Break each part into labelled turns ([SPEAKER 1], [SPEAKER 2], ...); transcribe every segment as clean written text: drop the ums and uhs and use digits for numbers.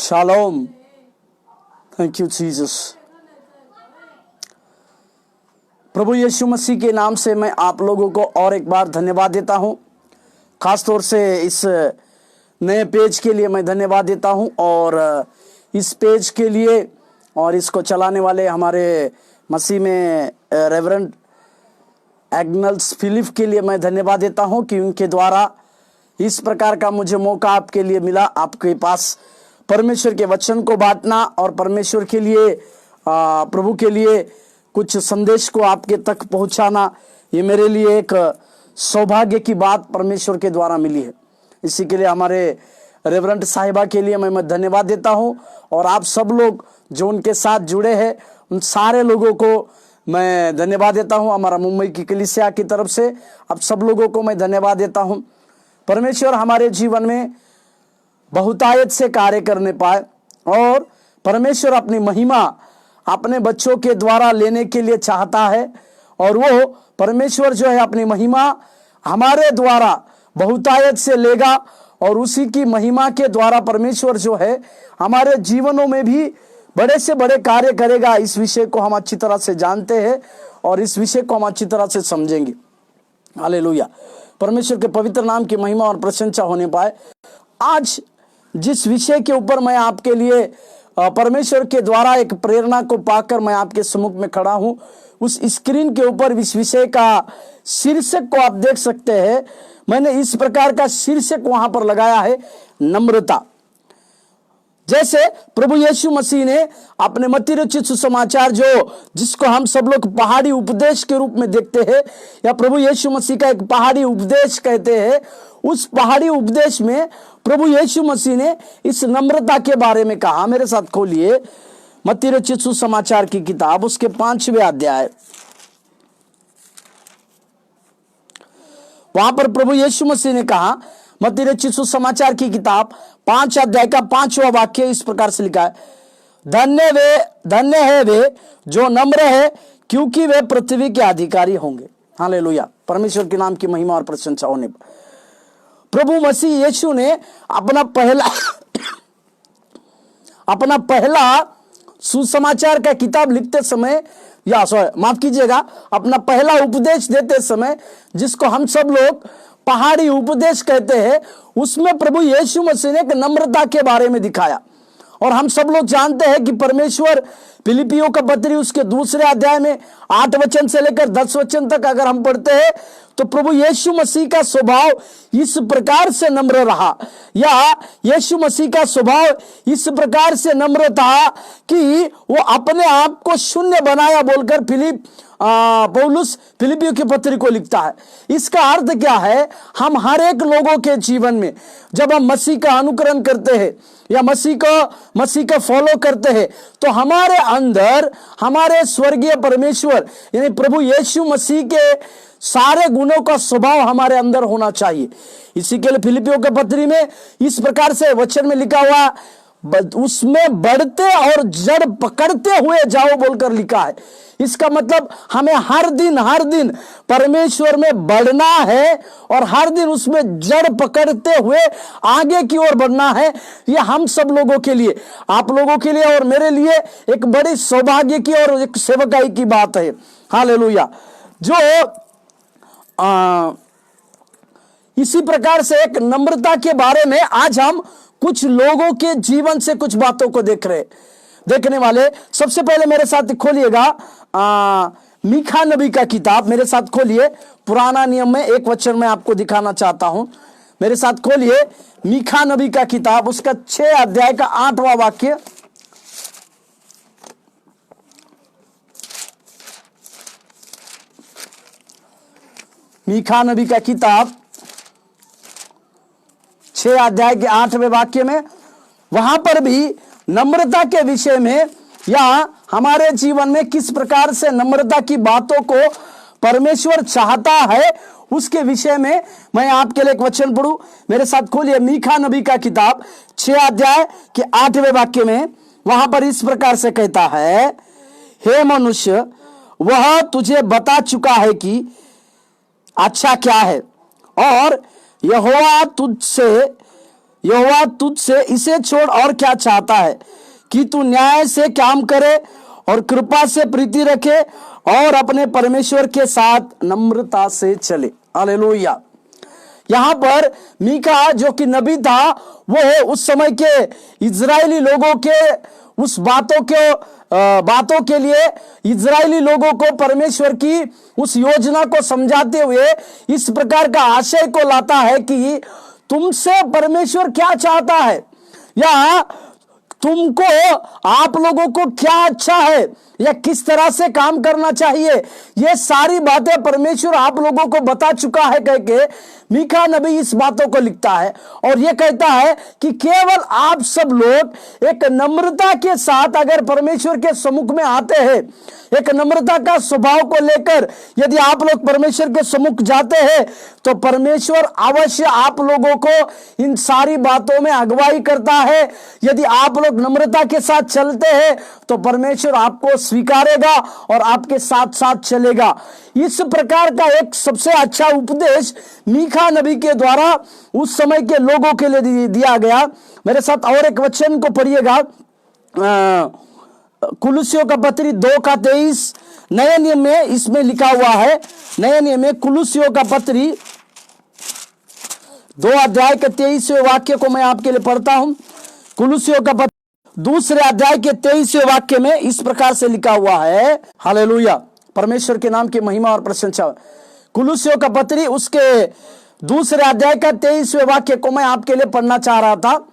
[SPEAKER 1] Shalom. Thank you Jesus. प्रभु यीशु मसीह के नाम से मैं आप लोगों को और एक बार धन्यवाद देता हूं। खास तौर से इस नए पेज के लिए मैं धन्यवाद देता हूं और इस पेज के लिए और इसको चलाने वाले हमारे मसीह में रेवरेंड एग्नल्स फिलिप के लिए मैं धन्यवाद देता हूं कि उनके द्वारा इस प्रकार का मुझे मौका आपके लिए मिला, आपके पास परमेश्वर के वचन को बांटना और परमेश्वर के लिए प्रभु के लिए कुछ संदेश को आपके तक पहुंचाना। ये मेरे लिए एक सौभाग्य की बात परमेश्वर के द्वारा मिली है। इसी के लिए हमारे रेवरेंट साहिबा के लिए मैं धन्यवाद देता हूं और आप सब लोग जो उनके साथ जुड़े हैं उन सारे लोगों को मैं धन्यवाद देता हूं। हमारा मुंबई की कलीसिया की तरफ से आप सब लोगों को मैं धन्यवाद देता हूं। परमेश्वर हमारे जीवन में बहुतायत से कार्य करने पाए और परमेश्वर अपनी महिमा अपने बच्चों के द्वारा लेने के लिए चाहता है और वो परमेश्वर जो है अपनी महिमा हमारे द्वारा बहुतायत से लेगा और उसी की महिमा के द्वारा परमेश्वर जो है हमारे जीवनों में भी बड़े से बड़े कार्य करेगा। इस विषय को हम अच्छी तरह से जानते हैं और इस विषय को हम अच्छी तरह से समझेंगे। हालेलुया। परमेश्वर के पवित्र नाम की महिमा और प्रशंसा होने पाए। आज जिस विषय के ऊपर मैं आपके लिए परमेश्वर के द्वारा एक प्रेरणा को पाकर मैं आपके सम्मुख में खड़ा हूं, उस स्क्रीन के ऊपर इस विषय का शीर्षक को आप देख सकते हैं। मैंने इस प्रकार का शीर्षक वहां पर लगाया है, नम्रता। जैसे प्रभु यीशु मसीह ने अपने मत्ती रचित सुसमाचार जिसको हम सब लोग पहाड़ी उपदेश के रूप में देखते हैं या प्रभु यीशु मसीह का एक पहाड़ी उपदेश कहते हैं, उस पहाड़ी उपदेश में प्रभु यीशु मसीह ने इस नम्रता के बारे में कहा। मेरे साथ खोलिए मत्ती रचित सुसमाचार की किताब, उसके 5वें अध्याय। वहां पर प्रभु यीशु मसीह ने कहा, मत्ती रचित सुसमाचार की किताब 5 अध्याय का 5वां वाक्य इस प्रकार से लिखा है, धन्य है वे जो नम्र है क्योंकि वे पृथ्वी के अधिकारी होंगे। हालेलुया। परमेश्वर के नाम की महिमा और प्रशंसा होने पर प्रभु मसीह यीशु ने अपना पहला सुसमाचार का किताब लिखते समय माफ कीजिएगा, अपना पहला उपदेश देते समय जिसको हम सब लोग पहाड़ी उपदेश कहते हैं, उसमें प्रभु यीशु मसीह ने एक नम्रता के बारे में दिखाया। और हम सब लोग जानते हैं कि परमेश्वर फिलिपियों का पत्री उसके 2 अध्याय में 8 वचन से लेकर 10 वचन तक अगर हम पढ़ते हैं तो प्रभु यीशु मसीह का स्वभाव इस प्रकार से नम्र रहा या यीशु मसीह का स्वभाव इस प्रकार से नम्र था कि वो अपने आप को शून्य बनाया बोलकर पौलुस फिलिपियों की पत्री को लिखता है। इसका अर्थ क्या है? हम हर एक लोगों के जीवन में जब हम मसीह का अनुकरण करते हैं या मसीह का फॉलो करते हैं तो हमारे अंदर हमारे स्वर्गीय परमेश्वर यानी प्रभु यीशु मसीह के सारे गुणों का स्वभाव हमारे अंदर होना चाहिए। इसी के लिए फिलिपियों के पत्री में इस प्रकार से वचन में लिखा हुआ, उसमें बढ़ते और जड़ पकड़ते हुए जाओ बोलकर लिखा है। इसका मतलब हमें हर दिन परमेश्वर में बढ़ना है और हर दिन उसमें जड़ पकड़ते हुए आगे की ओर बढ़ना है। यह हम सब लोगों के लिए, आप लोगों के लिए और मेरे लिए एक बड़ी सौभाग्य की और एक सेवकाई की बात है। हालेलुया। जो इसी प्रकार से एक नम्रता के बारे में आज हम कुछ लोगों के जीवन से कुछ बातों को देखने वाले। सबसे पहले मेरे साथ खोलिएगा मीखा नबी का किताब, मेरे साथ खोलिए। पुराना नियम में एक वचन मैं आपको दिखाना चाहता हूं। मेरे साथ खोलिए मीखा नबी का किताब, उसका 6 अध्याय का 8वां वाक्य। मीखा नबी का किताब 6 अध्याय के 8वें वाक्य में वहां पर भी नम्रता के विषय में या हमारे जीवन में किस प्रकार से नम्रता की बातों को परमेश्वर चाहता है उसके विषय में मैं आपके लिए एक वचन पढ़ूं। मेरे साथ खोलिए मीखा नबी का किताब 6 अध्याय के 8वें वाक्य में। वहां पर इस प्रकार से कहता है, हे मनुष्य, वह तुझे बता चुका है कि अच्छा क्या है और यहोवा तुझसे यहोवा तुझसे इसे छोड़ और क्या चाहता है कि तू न्याय से काम करे और कृपा से प्रीति रखे और अपने परमेश्वर के साथ नम्रता से चले। हालेलुया। यहां पर मीका जो कि नबी था, वो उस समय के इजरायली लोगों के उस बातों के लिए इजरायली लोगों को परमेश्वर की उस योजना को समझाते हुए इस प्रकार का आशय को लाता है कि तुमसे परमेश्वर क्या चाहता है, या तुमको आप लोगों को क्या अच्छा है, या किस तरह से काम करना चाहिए, ये सारी बातें परमेश्वर आप लोगों को बता चुका है कह के मीका नबी इस बातों को लिखता है और ये कहता है कि केवल आप सब लोग एक नम्रता के साथ अगर परमेश्वर के सम्मुख में आते हैं, एक नम्रता का स्वभाव को लेकर यदि आप लोग परमेश्वर के सम्मुख जाते हैं, तो परमेश्वर अवश्य आप लोगों को इन सारी बातों में अगुवाई करता है। यदि आप लोग नम्रता के साथ चलते हैं तो परमेश्वर आपको स्वीकारेगा और आपके साथ साथ चलेगा। इस प्रकार का एक सबसे अच्छा उपदेश मीका नबी के द्वारा उस समय के लोगों के लिए दिया गया। मेरे साथ और एक वचन को पढ़िएगा, कुलुसियों का पत्री 2:23 नए नियम में इसमें लिखा हुआ है। नए नियम में कुलुसियों का पत्री 2:23 वाक्य को मैं आपके लिए पढ़ता हूं। कुलुसियों का पत्री 2 के 23 वाक्य में इस प्रकार से लिखा हुआ है। हालेलुया, परमेश्वर के नाम की महिमा और प्रशंसा। कुलुसियों का पत्री उसके 2 का 23 वाक्य को मैं आपके लिए पढ़ना चाह रहा था।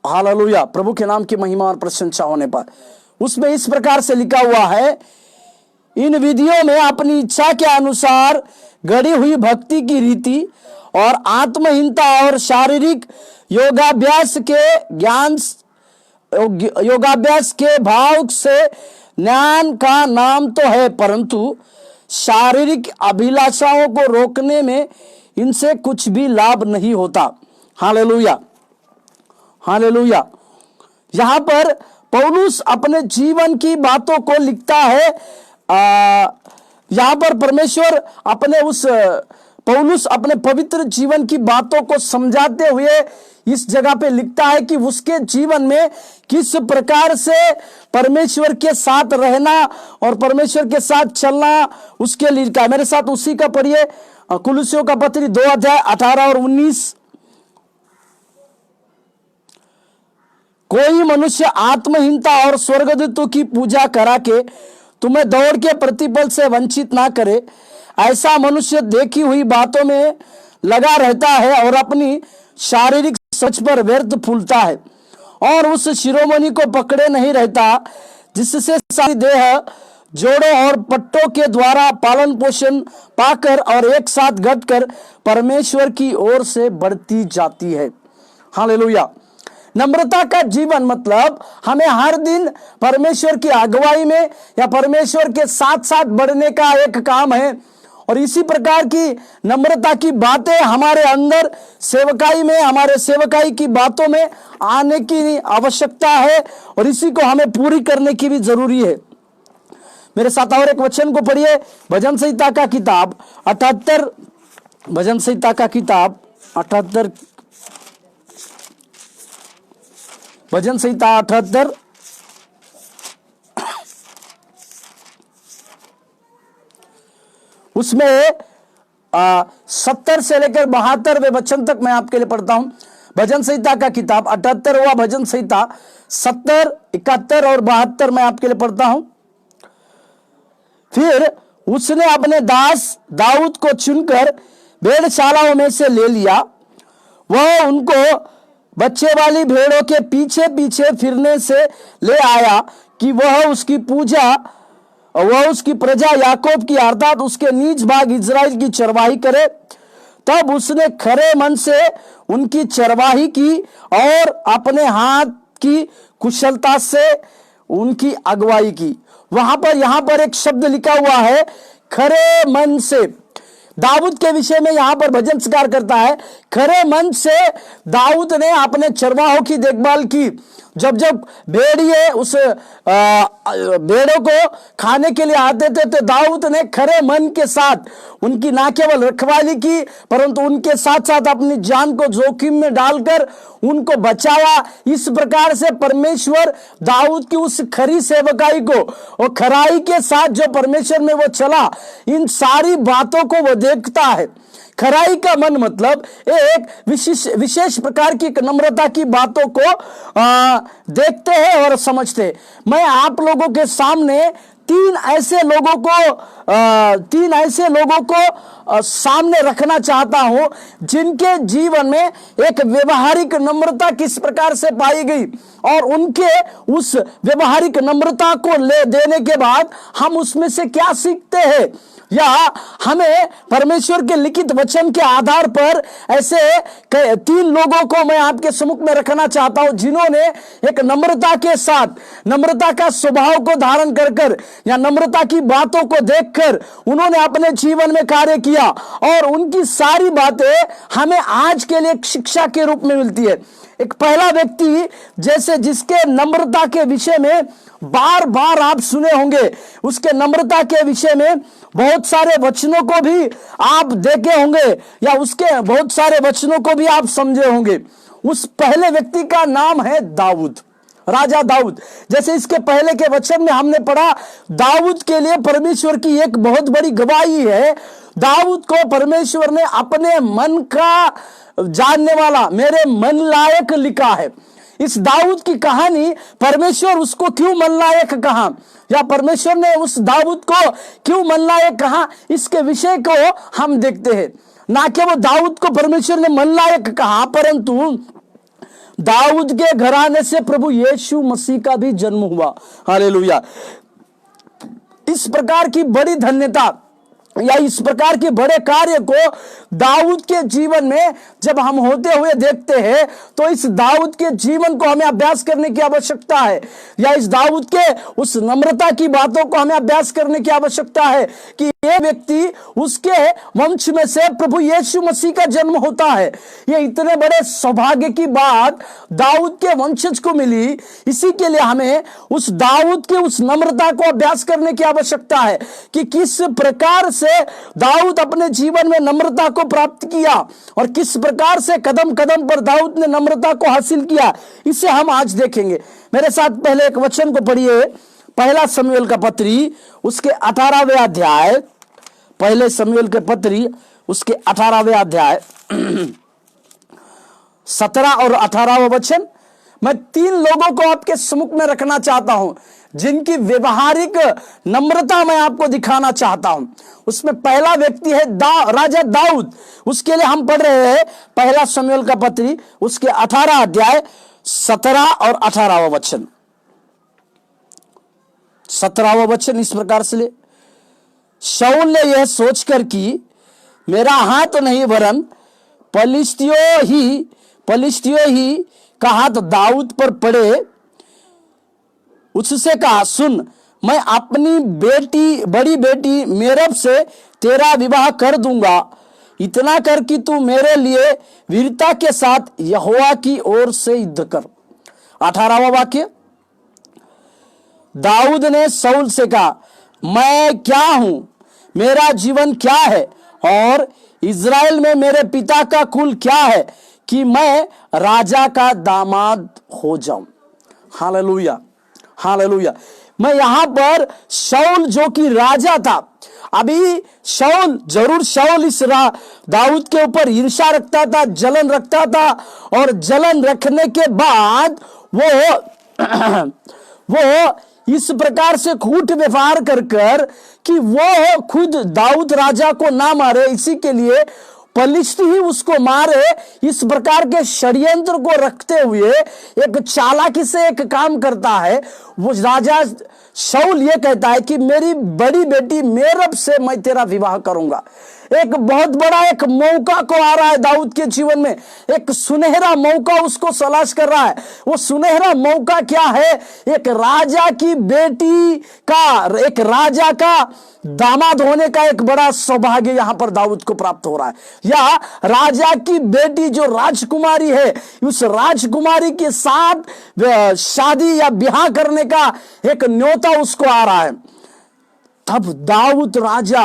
[SPEAKER 1] हालेलुया, प्रभु के नाम की महिमा और प्रशंसा होने पर उसमें इस प्रकार से लिखा हुआ है, इन विधियों में अपनी इच्छा के अनुसार गढ़ी हुई भक्ति की रीति और आत्महीनता और शारीरिक योगाभ्यास के भाव से ज्ञान का नाम तो है, परंतु शारीरिक अभिलाषाओं को रोकने में इनसे कुछ भी लाभ नहीं होता। Hallelujah, hallelujah. यहां पर पौलुस अपने जीवन की बातों को लिखता है। यहां पर परमेश्वर पौलुस अपने पवित्र जीवन की बातों को समझाते हुए इस जगह पे लिखता है कि उसके जीवन में किस प्रकार से परमेश्वर के साथ रहना और परमेश्वर के साथ चलना उसके लिए लिखा है। मेरे साथ उसी का पढ़िए, कुलुसियों का पत्री 2:18 और 19। कोई मनुष्य आत्महीनता और स्वर्गदूतों की पूजा करा के तुम्हें दौड़ के प्रतिफल से वंचित ना करे। ऐसा मनुष्य देखी हुई बातों में लगा रहता है और अपनी शारीरिक सच पर व्यर्थ फूलता है और उस शिरोमणि को पकड़े नहीं रहता जिससे सारी देह जोड़ों और पट्टों के द्वारा पालन पोषण पाकर और एक साथ घटकर परमेश्वर की ओर से बढ़ती जाती है। हालेलुया। नम्रता का जीवन मतलब हमें हर दिन परमेश्वर की अगुवाई में या परमेश्वर के साथ साथ बढ़ने का एक काम है और इसी प्रकार की नम्रता की बातें हमारे अंदर सेवकाई में, हमारे सेवकाई की बातों में आने की आवश्यकता है और इसी को हमें पूरी करने की भी जरूरी है। मेरे साथ और एक वचन को पढ़िए, भजन संहिता का किताब 78, भजन संहिता का किताब 78, भजन संहिता 78 उसमें 70 से लेकर 72वें वचन तक मैं आपके लिए पढ़ता हूं। भजन संहिता का किताब 78वां भजन संहिता 70, 71 और 72 मैं आपके लिए पढ़ता हूं। फिर उसने अपने दास दाऊद को चुनकर भेड़शालाओं में से ले लिया। वह उनको बच्चे वाली भेड़ों के पीछे पीछे फिरने से ले आया कि वह उसकी प्रजा याकूब की अर्थात उसके नीच भाग इजराइल की चरवाही करे। तब उसने खरे मन से उनकी चरवाही की और अपने हाथ की कुशलता से उनकी अगुवाई की। यहां पर एक शब्द लिखा हुआ है, खरे मन से। दाऊद के विषय में यहां पर भजन स्वीकार करता है, खरे मन से दाऊद ने अपने चरवाहों की देखभाल की। जब जब भेड़िए उस भेड़ों को खाने के लिए आते थे तो दाऊद ने खरे मन के साथ उनकी ना केवल रखवाली की परंतु उनके साथ साथ अपनी जान को जोखिम में डालकर उनको बचाया। इस प्रकार से परमेश्वर दाऊद की उस खरी सेवकाई को और खराई के साथ जो परमेश्वर में वो चला, इन सारी बातों को वो देखता है। खराई का मन मतलब एक विशेष प्रकार की नम्रता की बातों को देखते हैं और समझते हैं। मैं आप लोगों के सामने तीन ऐसे लोगों को सामने रखना चाहता हूं जिनके जीवन में एक व्यवहारिक नम्रता किस प्रकार से पाई गई और उनके उस व्यवहारिक नम्रता को ले देने के बाद हम उसमें से क्या सीखते हैं, या हमें परमेश्वर के लिखित वचन के आधार पर ऐसे तीन लोगों को मैं आपके सम्मुख में रखना चाहता हूं जिन्होंने एक नम्रता के साथ नम्रता का स्वभाव को धारण कर या नम्रता की बातों को देखकर उन्होंने अपने जीवन में कार्य किया और उनकी सारी बातें हमें आज के लिए एक शिक्षा के रूप में मिलती है। एक पहला व्यक्ति जैसे जिसके नम्रता के विषय में बार बार आप सुने होंगे, उसके नम्रता के विषय में बहुत सारे वचनों को भी आप देखे होंगे या उसके बहुत सारे वचनों को भी आप समझे होंगे। उस पहले व्यक्ति का नाम है दाऊद, राजा दाऊद। जैसे इसके पहले के वचन में हमने पढ़ा, दाऊद के लिए परमेश्वर की एक बहुत बड़ी गवाही है। दाऊद को परमेश्वर ने अपने मन का जानने वाला, मेरे मन लायक लिखा है। इस दाऊद की कहानी, परमेश्वर उसको क्यों मन लायक कहा या परमेश्वर ने उस दाऊद को क्यों मन लायक कहा, इसके विषय को हम देखते हैं। ना कि वो दाऊद को परमेश्वर ने मन लायक कहा परंतु दाऊद के घराने से प्रभु यीशु मसीह का भी जन्म हुआ। हालेलुया। इस प्रकार की बड़ी धन्यता या इस प्रकार के बड़े कार्य को दाऊद के जीवन में जब हम होते हुए देखते हैं तो इस दाऊद के जीवन को हमें अभ्यास करने की आवश्यकता है, या इस दाऊद के उस नम्रता की बातों को हमें अभ्यास करने की आवश्यकता है कि ये व्यक्ति, उसके वंश में से प्रभु यीशु मसीह का जन्म होता है। ये इतने बड़े सौभाग्य की बात दाऊद के वंशज को मिली। इसी के लिए हमें उस दाऊद के उस नम्रता को अभ्यास करने की आवश्यकता है कि किस प्रकार से दाऊद अपने जीवन में नम्रता को प्राप्त किया और किस प्रकार से कदम कदम पर दाऊद ने नम्रता को हासिल किया, इसे हम आज देखेंगे। मेरे साथ पहले एक वचन को पढ़िए, पहला शमूएल का पत्री उसके 18वें अध्याय, पहले शमूएल के पत्री उसके 18वें अध्याय 17 और 18वां वचन। मैं तीन लोगों को आपके सम्मुख में रखना चाहता हूं जिनकी व्यवहारिक नम्रता मैं आपको दिखाना चाहता हूं। उसमें पहला व्यक्ति है राजा दाऊद। उसके लिए हम पढ़ रहे हैं पहला शमूएल का पत्री उसके 18 अध्याय 17 और 18वां वचन। 17वां वचन इस प्रकार से ले, शाऊल ने यह सोचकर कि मेरा हाथ नहीं वरन पलिश्तियों ही का हाथ दाऊद पर पड़े, उससे कहा, सुन, मैं अपनी बड़ी बेटी मेरब से तेरा विवाह कर दूंगा, इतना कर कि तू मेरे लिए वीरता के साथ यहोवा की ओर से युद्ध कर। 18वां वाक्य, दाऊद ने शाऊल से कहा, मैं क्या हूं, मेरा जीवन क्या है और इज़राइल में मेरे पिता का कुल क्या है कि मैं राजा का दामाद हो जाऊं। Hallelujah, hallelujah. मैं यहां पर शाऊल जो कि राजा था, अभी शाऊल इस दाऊद के ऊपर ईर्ष्या रखता था, जलन रखता था, और जलन रखने के बाद वो इस प्रकार से कूट व्यवहार कर कि वो खुद दाऊद राजा को ना मारे, इसी के लिए पलिश्ती ही उसको मारे, इस प्रकार के षड्यंत्र को रखते हुए एक चालाकी से एक काम करता है। वो राजा शाऊल ये कहता है कि मेरी बड़ी बेटी मेरब से मैं तेरा विवाह करूंगा। एक बहुत बड़ा एक मौका को आ रहा है दाऊद के जीवन में, एक सुनहरा मौका उसको तलाश कर रहा है। वो सुनहरा मौका क्या है? एक राजा की बेटी का, एक राजा का दामाद होने का एक बड़ा सौभाग्य यहां पर दाऊद को प्राप्त हो रहा है, या राजा की बेटी जो राजकुमारी है, उस राजकुमारी के साथ शादी या ब्याह करने का एक न्योता उसको आ रहा है। तब दाऊद राजा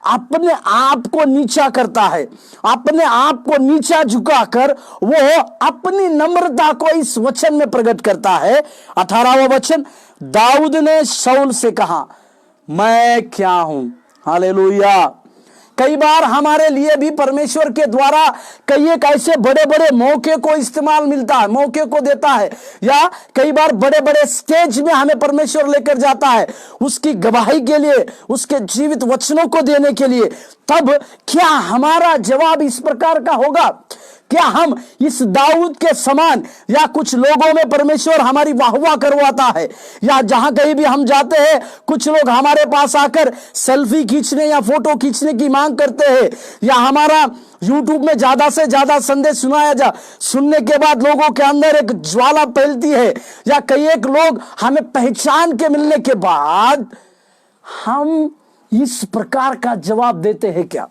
[SPEAKER 1] अपने आप को नीचा करता है, अपने आप को नीचा झुकाकर वो अपनी नम्रता को इस वचन में प्रकट करता है। 18वां वचन, दाऊद ने शाऊल से कहा, मैं क्या हूं? हालेलुया। कई बार हमारे लिए भी परमेश्वर के द्वारा कई एक ऐसे बड़े बड़े मौके को इस्तेमाल मिलता है, मौके को देता है, या कई बार बड़े बड़े स्टेज में हमें परमेश्वर लेकर जाता है उसकी गवाही के लिए, उसके जीवित वचनों को देने के लिए। तब क्या हमारा जवाब इस प्रकार का होगा? क्या हम इस दाऊद के समान, या कुछ लोगों में परमेश्वर हमारी वाहवाह करवाता है, या जहां कहीं भी हम जाते हैं कुछ लोग हमारे पास आकर सेल्फी खींचने या फोटो खींचने की मांग करते हैं, या हमारा यूट्यूब में ज्यादा से ज्यादा संदेश सुनने के बाद लोगों के अंदर एक ज्वाला फैलती है, या कई एक लोग हमें पहचान के मिलने के बाद हम इस प्रकार का जवाब देते हैं क्या?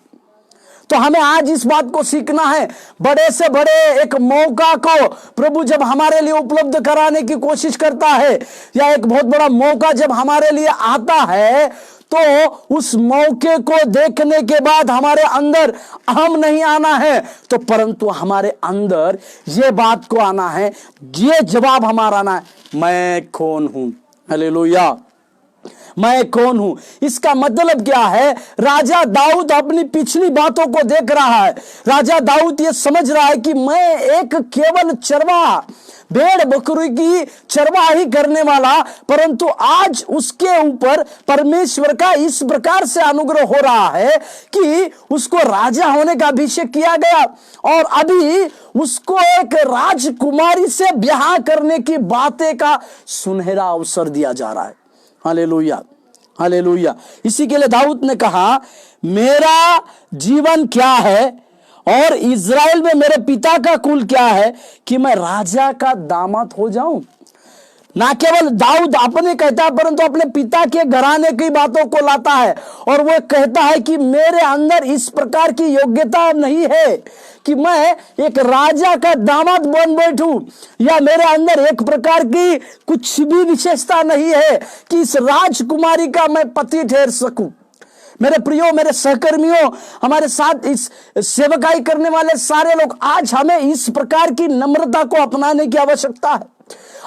[SPEAKER 1] तो हमें आज इस बात को सीखना है। बड़े से बड़े एक मौका को प्रभु जब हमारे लिए उपलब्ध कराने की कोशिश करता है, या एक बहुत बड़ा मौका जब हमारे लिए आता है, तो उस मौके को देखने के बाद हमारे अंदर अहम नहीं आना है, तो परंतु हमारे अंदर ये बात को आना है, ये जवाब हमारा आना है, मैं कौन हूं? हालेलुया। मैं कौन हूं? इसका मतलब क्या है? राजा दाऊद अपनी पिछली बातों को देख रहा है। राजा दाऊद ये समझ रहा है कि मैं एक केवल चरवाहा, भेड़ बकरी की चरवाही करने वाला, परंतु आज उसके ऊपर परमेश्वर का इस प्रकार से अनुग्रह हो रहा है कि उसको राजा होने का अभिषेक किया गया, और अभी उसको एक राजकुमारी से ब्याह करने की बातें का सुनहरा अवसर दिया जा रहा है। Hallelujah, hallelujah. इसी के लिए दाऊद ने कहा, मेरा जीवन क्या है और इज़राइल में मेरे पिता का कुल क्या है कि मैं राजा का दामाद हो जाऊं? ना केवल दाऊद अपने कहता है, परंतु अपने पिता के घराने की बातों को लाता है, और वो कहता है कि मेरे अंदर इस प्रकार की योग्यता नहीं है कि मैं एक राजा का दामाद बन बैठूं, या मेरे अंदर एक प्रकार की कुछ भी विशेषता नहीं है कि इस राजकुमारी का मैं पति ठहर सकूं। मेरे प्रियो, मेरे सहकर्मियों, हमारे साथ इस सेवकाई करने वाले सारे लोग, आज हमें इस प्रकार की नम्रता को अपनाने की आवश्यकता है।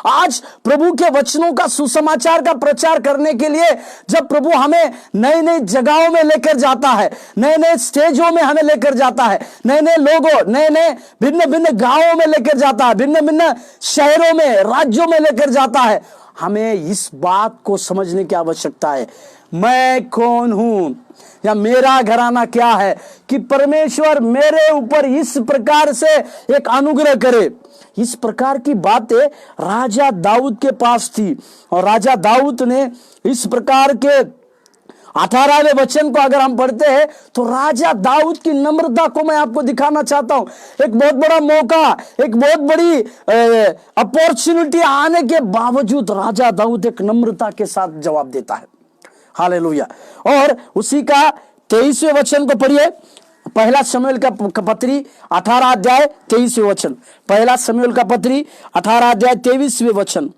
[SPEAKER 1] आज प्रभु के वचनों का, सुसमाचार का प्रचार करने के लिए जब प्रभु हमें नई नई जगहों में लेकर जाता है, नए नए स्टेजों में हमें लेकर जाता है, नए नए लोगों, नए नए भिन्न भिन्न गांवों में लेकर जाता है, भिन्न भिन्न शहरों में, राज्यों में लेकर जाता है, हमें इस बात को समझने की आवश्यकता है, मैं कौन हूं, या मेरा घराना क्या है, कि परमेश्वर मेरे ऊपर इस प्रकार से एक अनुग्रह करे। इस प्रकार की बातें राजा दाऊद के पास थी, और राजा दाऊद ने इस प्रकार के 18वें वचन को अगर हम पढ़ते हैं तो राजा दाऊद की नम्रता को मैं आपको दिखाना चाहता हूं। एक बहुत बड़ा मौका, एक बहुत बड़ी अपॉर्चुनिटी आने के बावजूद राजा दाऊद एक नम्रता के साथ जवाब देता है। हालेलुया। और उसी का 23वें वचन को पढ़िए, पहला शमूएल का पत्री 18 अध्याय 23वें वचन। पहला शमूएल का पत्री 18 अध्याय 23वें वचन।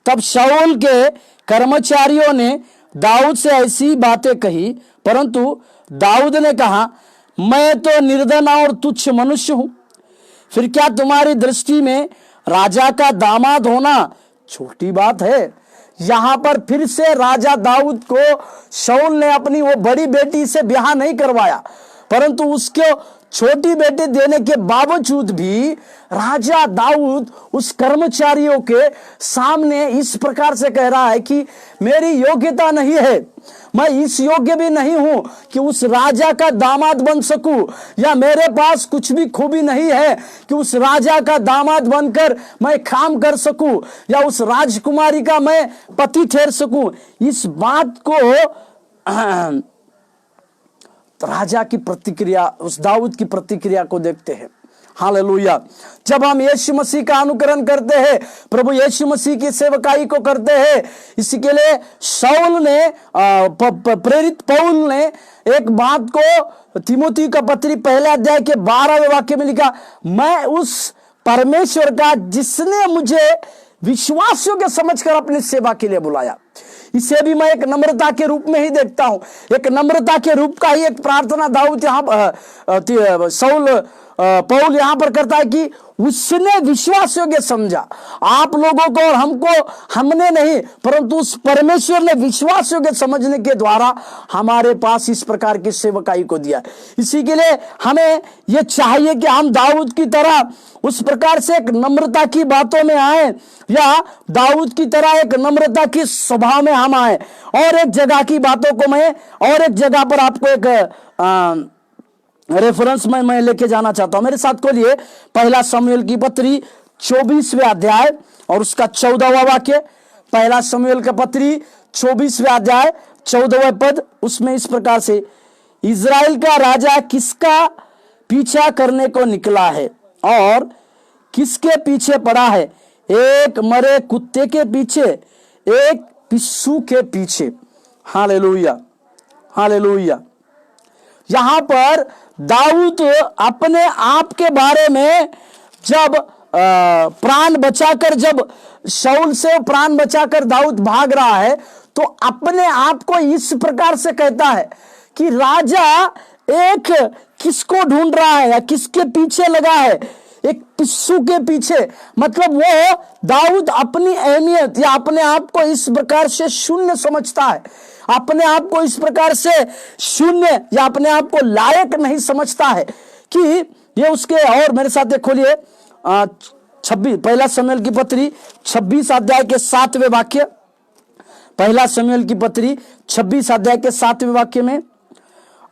[SPEAKER 1] तब शाऊल के कर्मचारियों ने दाऊद से ऐसी बातें कही, परंतु दाऊद ने कहा, मैं तो निर्धन और तुच्छ मनुष्य हूं, फिर क्या तुम्हारी दृष्टि में राजा का दामाद होना छोटी बात है? यहां पर फिर से राजा दाऊद को शाऊल ने अपनी वो बड़ी बेटी से ब्याह नहीं करवाया, परंतु उसको छोटी बेटी देने के बावजूद भी राजा दाऊद उस कर्मचारियों के सामने इस प्रकार से कह रहा है कि मेरी योग्यता नहीं है, मैं इस योग्य भी नहीं हूं कि उस राजा का दामाद बन सकूं, या मेरे पास कुछ भी खूबी नहीं है कि उस राजा का दामाद बनकर मैं काम कर सकूं, या उस राजकुमारी का मैं पति ठहर सकूं। इस बात को राजा की प्रतिक्रिया, उस दाऊद की प्रतिक्रिया को देखते हैं। हालेलुया। जब हम यीशु मसीह का अनुकरण करते हैं, प्रभु यीशु मसीह की सेवकाई को करते हैं, इसी के लिए शाऊल ने प्रेरित पौल ने एक बात को तीमुथी का पत्री पहले अध्याय के 12वें वाक्य में लिखा, मैं उस परमेश्वर का जिसने मुझे विश्वास योग्य समझकर अपनी सेवा के लिए बुलाया। इसे भी मैं एक नम्रता के रूप में ही देखता हूं। एक नम्रता के रूप का ही एक प्रार्थना दाऊद पौल यहां पर करता है कि उसने विश्वास योग्य समझा। आप लोगों को और हमको हमने नहीं, परंतु उस परमेश्वर ने विश्वास योग्य समझने के द्वारा हमारे पास इस प्रकार की सेवकाई को दिया। इसी के लिए हमें यह चाहिए कि हम दाऊद की तरह उस प्रकार से एक नम्रता की बातों में आए, या दाऊद की तरह एक नम्रता की स्वभाव में हम आए। और एक जगह की बातों को मैं और एक जगह पर आपको एक रेफरेंस में मैं लेके जाना चाहता हूं। मेरे साथ खोलिए पहला शमूएल की पत्री 24वें अध्याय और उसका 14वां वाक्य। पहला शमूएल का पत्री 24वें अध्याय 14वां पद, उसमें इस प्रकार से, इज़राइल का राजा किसका पीछा करने को निकला है और किसके पीछे पड़ा है? एक मरे कुत्ते के पीछे, एक पिस्सू के पीछे। Hallelujah, hallelujah. यहां पर दाऊद अपने आप के बारे में जब प्राण बचाकर, जब शाऊल से प्राण बचाकर दाऊद भाग रहा है, तो अपने आप को इस प्रकार से कहता है कि राजा एक किसको ढूंढ रहा है या किसके पीछे लगा है? एक पिस्सू के पीछे। मतलब वो दाऊद अपनी अहमियत या अपने आप को इस प्रकार से शून्य समझता है, अपने आप को इस प्रकार से शून्य या अपने आप को लायक नहीं समझता है कि ये उसके। और मेरे साथ खोलिए 26 पहला शमूएल की पत्री 26 अध्याय के 7वें वाक्य। पहला शमूएल की पत्री 26 अध्याय के 7वें वाक्य में,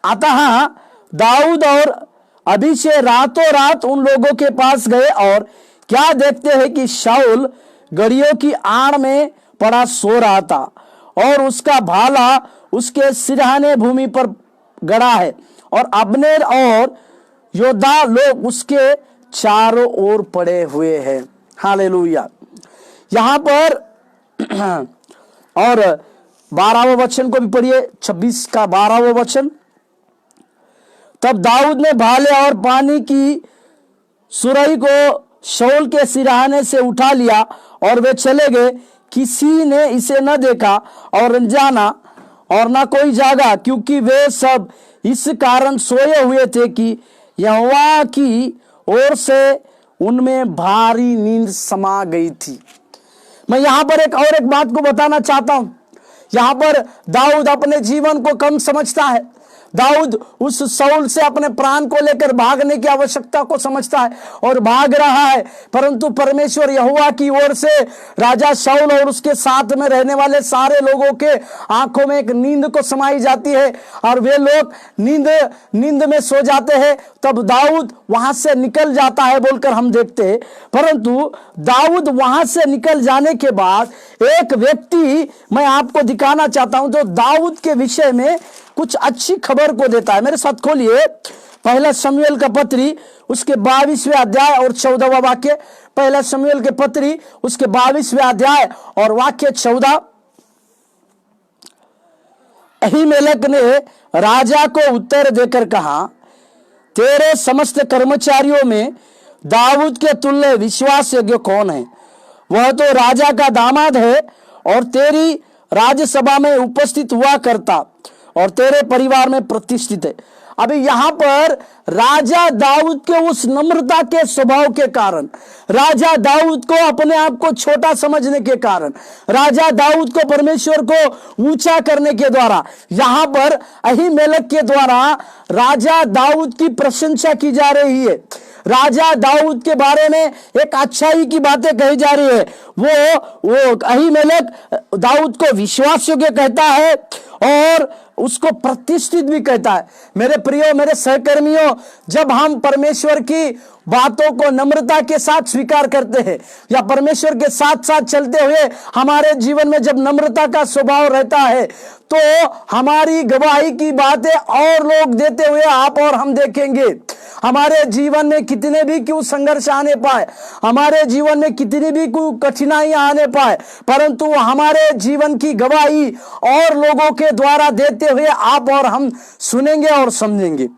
[SPEAKER 1] अतः दाऊद और अबीशै रातों रात उन लोगों के पास गए और क्या देखते हैं कि शाऊल गड़ियों की आड़ में पड़ा सो रहा था और उसका भाला उसके सिरहाने भूमि पर गड़ा है और अब्नेर और योद्धा लोग उसके चारों ओर पड़े हुए हैं। हालेलुया। यहां पर और 12वां वचन को भी पढ़िए, 26 का 12वां वचन। तब दाऊद ने भाले और पानी की सुरही को शाऊल के सिरहाने से उठा लिया और वे चले गए। किसी ने इसे न देखा और न जाना और न कोई जागा, क्योंकि वे सब इस कारण सोए हुए थे कि यहोवा की ओर से उनमें भारी नींद समा गई थी। मैं यहां पर एक बात को बताना चाहता हूं। यहां पर दाऊद अपने जीवन को कम समझता है। दाऊद उस शाऊल से अपने प्राण को लेकर भागने की आवश्यकता को समझता है और भाग रहा है, परंतु परमेश्वर यहोवा की ओर से राजा शाऊल और उसके साथ में रहने वाले सारे लोगों के आंखों में एक नींद को समाई जाती है और वे लोग नींद में सो जाते हैं। तब दाऊद वहां से निकल जाता है बोलकर हम देखते हैं। परंतु दाऊद वहां से निकल जाने के बाद एक व्यक्ति मैं आपको दिखाना चाहता हूं जो दाऊद के विषय में कुछ अच्छी खबर को देता है। मेरे साथ खोलिए पहला शमूएल का पत्री उसके 22वें अध्याय और 14वां वाक्य। पहला शमूएल के पत्री उसके 22वें अध्याय और वाक्य 14। अहीमेलेक ने राजा को उत्तर देकर कहा, तेरे समस्त कर्मचारियों में दाऊद के तुल्य विश्वास योग्य कौन है? वह तो राजा का दामाद है और तेरी राज्यसभा में उपस्थित हुआ करता और तेरे परिवार में प्रतिष्ठित है। अभी यहां पर राजा दाऊद के उस नम्रता के स्वभाव के कारण, राजा दाऊद को अपने आप को छोटा समझने के कारण, राजा दाऊद को परमेश्वर को ऊंचा करने के द्वारा यहां पर अहीमेलेक के द्वारा राजा दाऊद की प्रशंसा की जा रही है। राजा दाऊद के बारे में एक अच्छाई की बातें कही जा रही है। वो अहीमेलेक दाऊद को विश्वास योग्य कहता है और उसको प्रतिष्ठित भी कहता है। मेरे प्रियो, मेरे सहकर्मियों, जब हम परमेश्वर की बातों को नम्रता के साथ स्वीकार करते हैं या परमेश्वर के साथ साथ चलते हुए हमारे जीवन में जब नम्रता का स्वभाव रहता है, तो हमारी गवाही की बातें और लोग देते हुए आप और हम देखेंगे। हमारे जीवन में कितने भी क्यों संघर्ष आने पाए, हमारे जीवन में कितनी भी क्यों कठिनाइयां आने पाए, परंतु हमारे जीवन की गवाही और लोगों के द्वारा देते हुए आप और हम सुनेंगे और समझेंगे।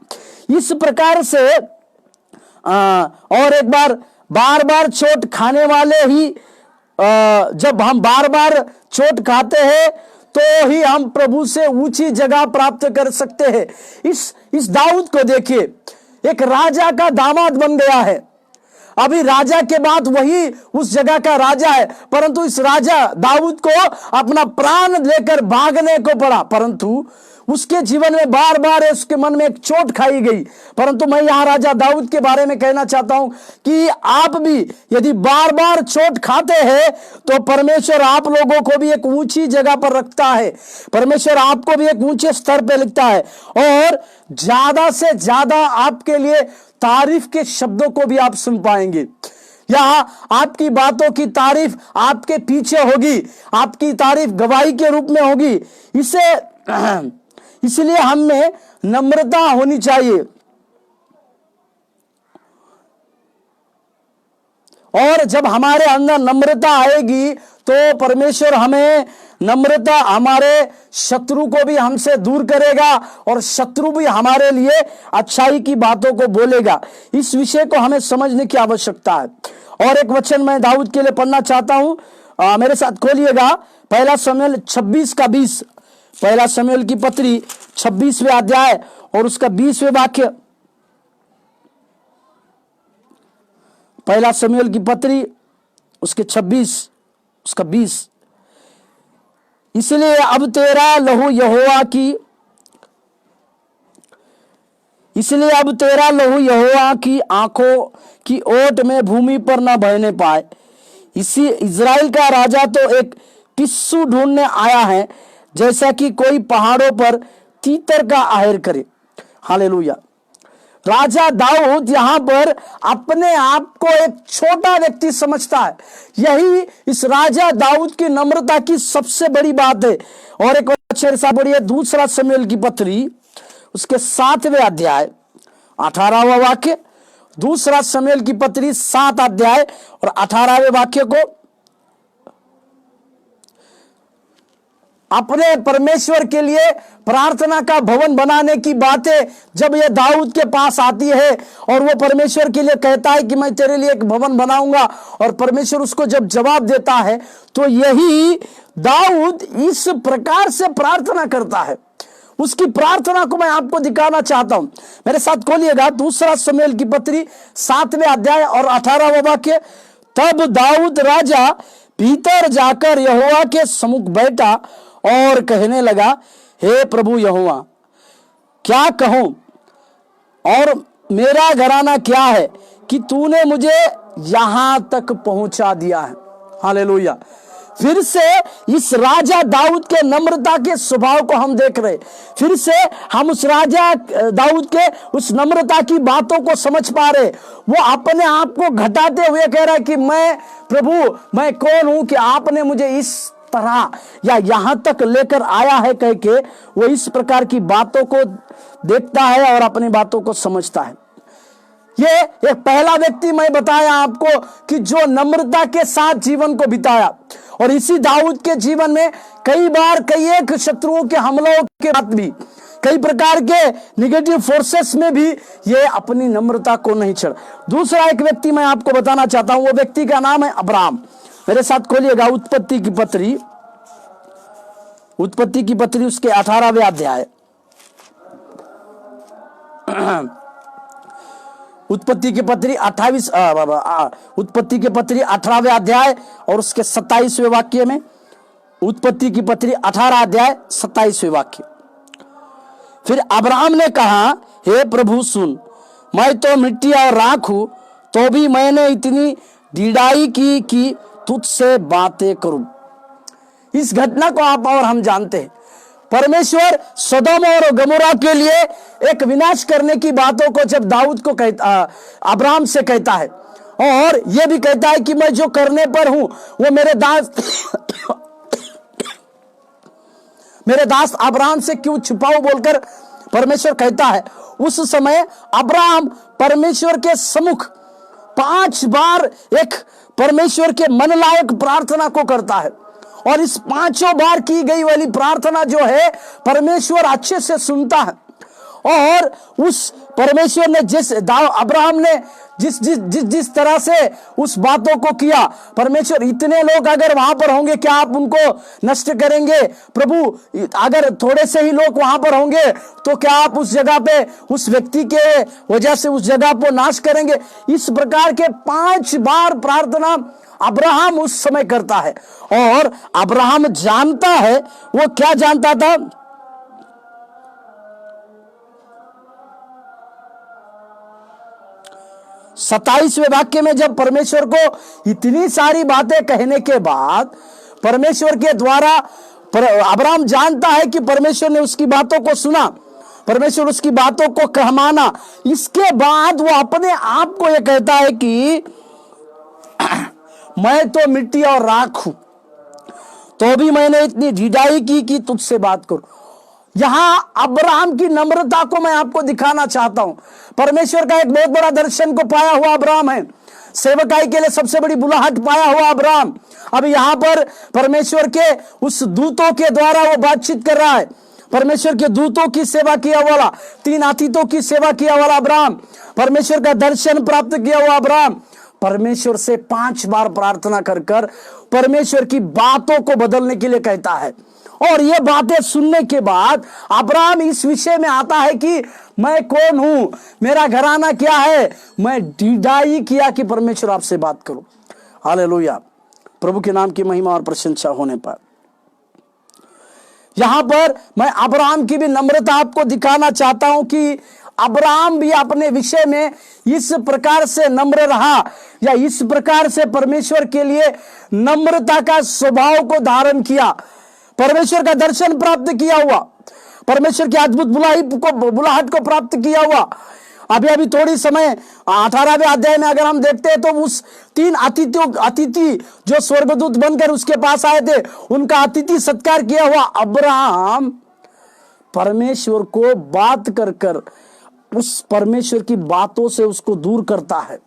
[SPEAKER 1] इस प्रकार से और एक बार बार चोट खाने वाले ही जब हम बार बार चोट खाते हैं तो ही हम प्रभु से ऊंची जगह प्राप्त कर सकते हैं। इस दाऊद को देखिए, एक राजा का दामाद बन गया है। अभी राजा के बाद वही उस जगह का राजा है, परंतु इस राजा दाऊद को अपना प्राण लेकर भागने को पड़ा, परंतु उसके जीवन में बार बार उसके मन में एक चोट खाई गई। परंतु मैं यहां राजा दाऊद के बारे में कहना चाहता हूं कि आप भी यदि बार बार चोट खाते हैं तो परमेश्वर आप लोगों को भी एक ऊंची जगह पर रखता है, परमेश्वर आपको भी एक ऊंचे स्तर पर लिखता है और ज्यादा से ज्यादा आपके लिए तारीफ के शब्दों को भी आप सुन पाएंगे। यहां आपकी बातों की तारीफ आपके पीछे होगी, आपकी तारीफ गवाही के रूप में होगी। इसलिए हमें नम्रता होनी चाहिए और जब हमारे अंदर नम्रता आएगी तो परमेश्वर हमें नम्रता हमारे शत्रु को भी हमसे दूर करेगा और शत्रु भी हमारे लिए अच्छाई की बातों को बोलेगा। इस विषय को हमें समझने की आवश्यकता है। और एक वचन मैं दाऊद के लिए पढ़ना चाहता हूं, मेरे साथ खोलिएगा, पहला शमूएल 26:20। पहला शमूएल की पत्री 26वें अध्याय और उसका 20वें वाक्य। पहला शमूएल की पत्री उसके 26 उसका 20। इसलिए अब तेरा लहू यहोवा की आंखों की ओट में भूमि पर न बहने पाए। इसी इज़राइल का राजा तो एक पिस्सू ढूंढने आया है, जैसा कि कोई पहाड़ों पर तीतर का आहर करे। हालेलुया। राजा दाऊद यहां पर अपने आप को एक छोटा व्यक्ति समझता है। यही इस राजा दाऊद की नम्रता की सबसे बड़ी बात है। और एक वचन सा बढ़िए, दूसरा शमूएल की पत्री उसके 7वें अध्याय 18वां वाक्य। दूसरा शमूएल की पत्री 7 अध्याय और 18वें वाक्य को अपने परमेश्वर के लिए प्रार्थना का भवन बनाने की बातें जब ये दाऊद के पास आती है और वो परमेश्वर के लिए कहता है कि मैं तेरे लिए एक भवन बनाऊंगा, और परमेश्वर उसको जब जवाब देता है तो यही दाऊद इस प्रकार से प्रार्थना करता है। उसकी प्रार्थना को मैं आपको दिखाना चाहता हूं। मेरे साथ खोलिएगा दूसरा शमूएल की पत्री 7वें अध्याय और 18वां वाक्य। तब दाऊद राजा भीतर जाकर यहोवा के सम्मुख बैठा और कहने लगा, हे प्रभु यहोवा, क्या कहूं और मेरा घराना क्या है कि तूने मुझे यहां तक पहुंचा दिया है। हालेलुया। फिर से इस राजा दाऊद के नम्रता के स्वभाव को हम देख रहे, फिर से हम उस राजा दाऊद के उस नम्रता की बातों को समझ पा रहे। वो अपने आप को घटाते हुए कह रहा है कि मैं प्रभु, मैं कौन हूं कि आपने मुझे इस तरह या यहां तक लेकर आया है, कह के वो इस प्रकार की बातों को देखता है और अपनी बातों को समझता है। ये एक पहला व्यक्ति मैं बताया आपको कि जो नम्रता के साथ जीवन को बिताया, और इसी दाऊद के जीवन में कई बार कई एक शत्रुओं के हमलों के बाद भी, कई प्रकार के निगेटिव फोर्सेस में भी ये अपनी नम्रता को नहीं छोड़ा। दूसरा एक व्यक्ति मैं आपको बताना चाहता हूं, वो व्यक्ति का नाम है अब्राहम। मेरे साथ खोलिएगा उत्पत्ति की पत्री उसके 18वें अध्याय। उत्पत्ति की पत्री 18वें अध्याय और उसके 27वें वाक्य में। उत्पत्ति की पत्री 18 अध्याय 27वें वाक्य। फिर अब्राहम ने कहा, हे प्रभु सुन, मैं तो मिट्टी और राख हूं, तो भी मैंने इतनी ढिठाई की कि तुझसे बातें करूं। इस घटना को आप और हम जानते हैं। परमेश्वर सदोम और गमोरा के लिए एक विनाश करने की बातों को जब दाऊद को अब्राहम से कहता है, और यह भी कहता है कि मैं जो करने पर हूं वो मेरे दास अब्राहम से क्यों छुपाऊं बोलकर परमेश्वर कहता है। उस समय अब्राहम परमेश्वर के सम्मुख 5 बार एक परमेश्वर के मन लायक प्रार्थना को करता है, और इस 5 बार की गई वाली प्रार्थना जो है परमेश्वर अच्छे से सुनता है। और उस परमेश्वर ने अब्राहम ने जिस तरह से उस बातों को किया, परमेश्वर इतने लोग अगर वहां पर होंगे क्या आप उनको नष्ट करेंगे प्रभु? अगर थोड़े से ही लोग वहां पर होंगे तो क्या आप उस जगह पे उस व्यक्ति के वजह से उस जगह को नाश करेंगे? इस प्रकार के 5 बार प्रार्थना अब्राहम उस समय करता है। और अब्राहम जानता है, वो क्या जानता था? 27वें वाक्य में जब परमेश्वर को इतनी सारी बातें कहने के बाद परमेश्वर के द्वारा अब्राहम जानता है कि परमेश्वर ने उसकी बातों को सुना, परमेश्वर उसकी बातों को कहमाना। इसके बाद वो अपने आप को यह कहता है कि मैं तो मिट्टी और राख हूं, तो भी मैंने इतनी ढिठाई की कि तुझसे बात करूं। यहां अब्राहम की नम्रता को मैं आपको दिखाना चाहता हूं। परमेश्वर का एक बहुत बड़ा दर्शन को पाया हुआ अब्राहम है, सेवकाई के लिए सबसे बड़ी बुलाहट पाया हुआ अब्राहम। अब यहां पर परमेश्वर के उस दूतों के द्वारा वो बातचीत कर रहा है, परमेश्वर के दूतों की सेवा किया वाला, 3 अतीतों की सेवा किया वाला अब्राहम, परमेश्वर का दर्शन प्राप्त किया हुआ अब्राहम परमेश्वर से 5 बार प्रार्थना कर कर परमेश्वर की बातों को बदलने के लिए कहता है। और ये बातें सुनने के बाद अब्राहम इस विषय में आता है कि मैं कौन हूं, मेरा घराना क्या है। मैं ढिठाई किया कि परमेश्वर आपसे बात करूं। हालेलुया, प्रभु के नाम की महिमा और प्रशंसा होने पर यहां पर मैं अब्राहम की भी नम्रता आपको दिखाना चाहता हूं कि अब्राहम भी अपने विषय में इस प्रकार से नम्र रहा, या इस प्रकार से परमेश्वर के लिए नम्रता का स्वभाव को धारण किया, परमेश्वर का दर्शन प्राप्त किया हुआ, परमेश्वर की अद्भुत बुलाहट को प्राप्त किया हुआ। अभी थोड़ी समय 18वें अध्याय में अगर हम देखते हैं तो उस 3 अतिथि जो स्वर्गदूत बनकर उसके पास आए थे, उनका अतिथि सत्कार किया हुआ अब्राहम परमेश्वर को बात कर कर उस परमेश्वर की बातों से उसको दूर करता है,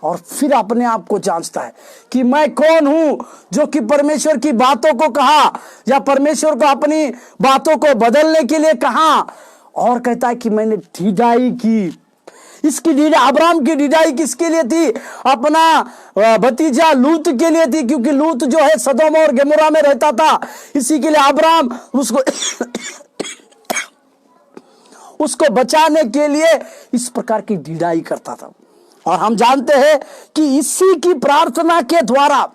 [SPEAKER 1] और फिर अपने आप को जांचता है कि मैं कौन हूं जो कि परमेश्वर की बातों को कहा, या परमेश्वर को अपनी बातों को बदलने के लिए कहा। और कहता है कि मैंने ढिठाई की। इसकी अब्राहम की ढिठाई किसके लिए थी? अपना भतीजा लूत के लिए थी, क्योंकि लूत जो है सदोम और गमोरा में रहता था। इसी के लिए अब्राहम उसको बचाने के लिए इस प्रकार की ढिठाई करता था। और हम जानते हैं कि इसी की प्रार्थना के द्वारा,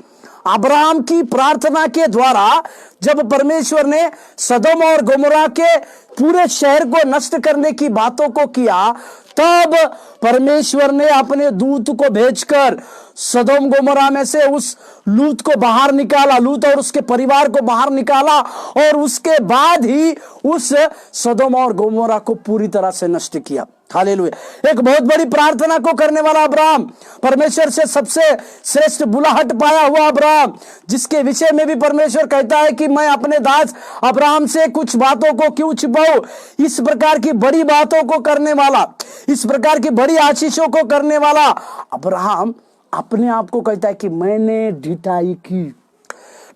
[SPEAKER 1] अब्राहम की प्रार्थना के द्वारा, जब परमेश्वर ने सदोम और गमोरा के पूरे शहर को नष्ट करने की बातों को किया, तब परमेश्वर ने अपने दूत को भेजकर सदोम गमोरा में से उस लूत को बाहर निकाला, लूत और उसके परिवार को बाहर निकाला, और उसके बाद ही उस सदोम और गमोरा को पूरी तरह से नष्ट किया। हालेलुया। एक बहुत बड़ी प्रार्थना को करने वाला अब्राहम, परमेश्वर से सबसे श्रेष्ठ बुलाहट पाया हुआ अब्राहम, जिसके विषय में भी परमेश्वर कहता है कि मैं अपने दास अब्राहम से कुछ बातों को क्यों छिपाऊं। इस प्रकार की बड़ी बातों को करने वाला, इस प्रकार की बड़ी आशीषों को करने वाला अब्राहम अपने आप को कहता है कि मैंने ढिठाई की।